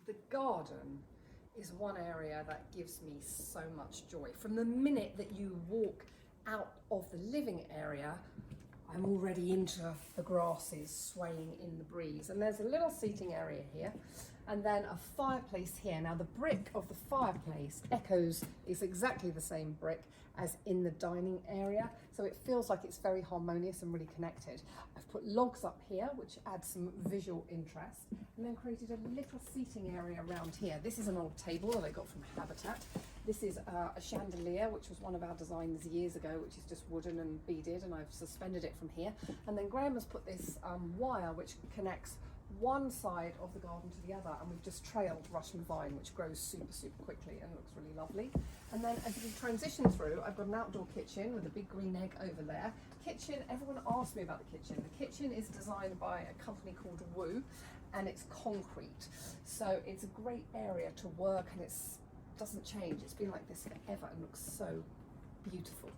The garden is one area that gives me so much joy. From the minute that you walk out of the living area, I'm already into the grasses swaying in the breeze. And there's a little seating area here, and then a fireplace here. Now the brick of the fireplace is exactly the same brick as in the dining area, so it feels like it's very harmonious and really connected. I've put logs up here, which adds some visual interest, and then created a little seating area around here. This is an old table that I got from Habitat. This is a chandelier, which was one of our designs years ago, which is just wooden and beaded, and I've suspended it from here. And then Graham has put this wire which connects one side of the garden to the other, and we've just trailed Russian vine, which grows super quickly and looks really lovely. And then as we transition through, I've got an outdoor kitchen with a big green egg over there. Kitchen, everyone asks me about the kitchen. The kitchen is designed by a company called Woo, and it's concrete, so it's a great area to work, and it doesn't change. It's been like this forever and looks so beautiful.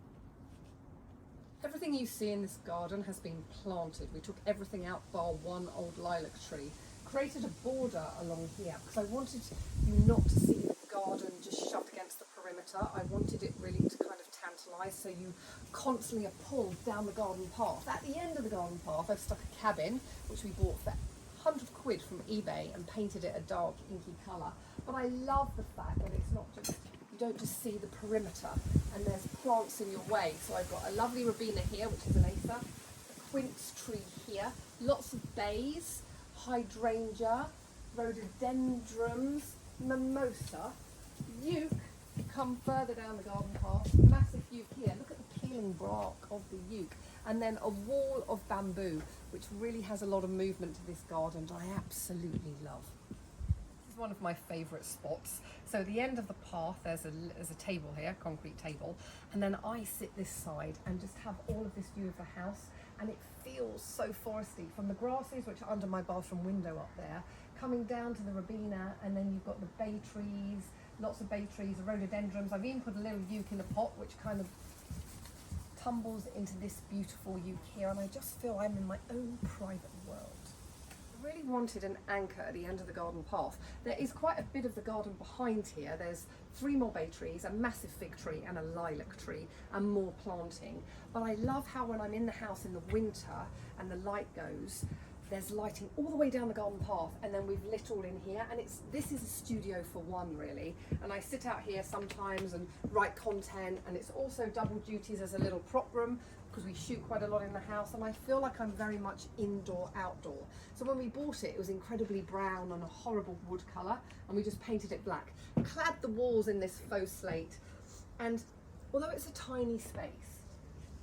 Everything you see in this garden has been planted. We took everything out bar one old lilac tree, created a border along here because I wanted you not to see the garden just shoved against the perimeter. I wanted it really to kind of tantalise, so you constantly are pulled down the garden path. At the end of the garden path, I've stuck a cabin, which we bought for 100 quid from eBay and painted it a dark inky colour. But I love the fact that it's not just, you don't just see the perimeter and there's plants in your way. So I've got a lovely Robina here, which is an Acer, a quince tree here, lots of bays, hydrangea, rhododendrons, mimosa, euc, come further down the garden path, massive euc here. Look at the peeling bark of the euc. And then a wall of bamboo, which really has a lot of movement to this garden that I absolutely love. This is one of my favourite spots. So at the end of the path, there's a table here, concrete table, and then I sit this side and just have all of this view of the house, and it feels so foresty, from the grasses, which are under my bathroom window up there, coming down to the Robina, and then you've got the bay trees, lots of bay trees, the rhododendrons. I've even put a little euc in a pot, which kind of tumbles into this beautiful euc here, and I just feel I'm in my own private world. I really wanted an anchor at the end of the garden path. There is quite a bit of the garden behind here. There's 3 more bay trees, a massive fig tree and a lilac tree, and more planting. But I love how when I'm in the house in the winter and the light goes, there's lighting all the way down the garden path, and then we've lit all in here, and this is a studio for one, really. And I sit out here sometimes and write content, and it's also double duties as a little prop room because we shoot quite a lot in the house, and I feel like I'm very much indoor outdoor. So when we bought it, it was incredibly brown and a horrible wood colour, and we just painted it black, clad the walls in this faux slate, and although it's a tiny space,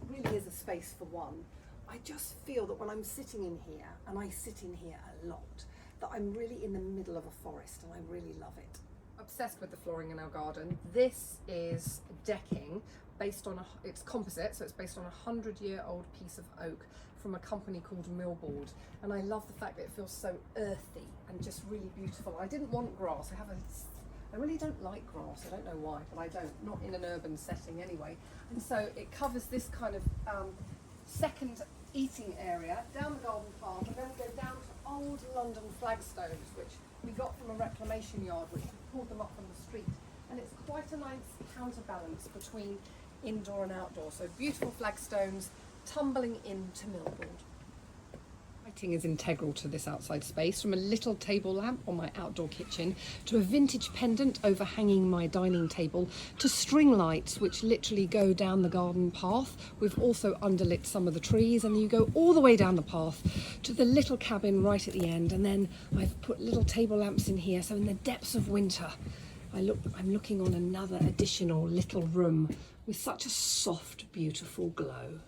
it really is a space for one. I just feel that when I'm sitting in here, and I sit in here a lot, that I'm really in the middle of a forest, and I really love it. Obsessed with the flooring in our garden. This is decking based on it's composite, so it's based on a 100-year-old piece of oak from a company called Millboard, and I love the fact that it feels so earthy and just really beautiful. I didn't want grass. I really don't like grass. I don't know why, but I don't. Not in an urban setting anyway. And so it covers this kind of second eating area down the garden path, and then we go down to old London flagstones, which we got from a reclamation yard, which we pulled them up from the street, and it's quite a nice counterbalance between indoor and outdoor. So beautiful flagstones tumbling into Millboard. Lighting is integral to this outside space, from a little table lamp on my outdoor kitchen to a vintage pendant overhanging my dining table to string lights which literally go down the garden path. We've also underlit some of the trees, and you go all the way down the path to the little cabin right at the end, and then I've put little table lamps in here, so in the depths of winter I'm looking on another additional little room with such a soft, beautiful glow.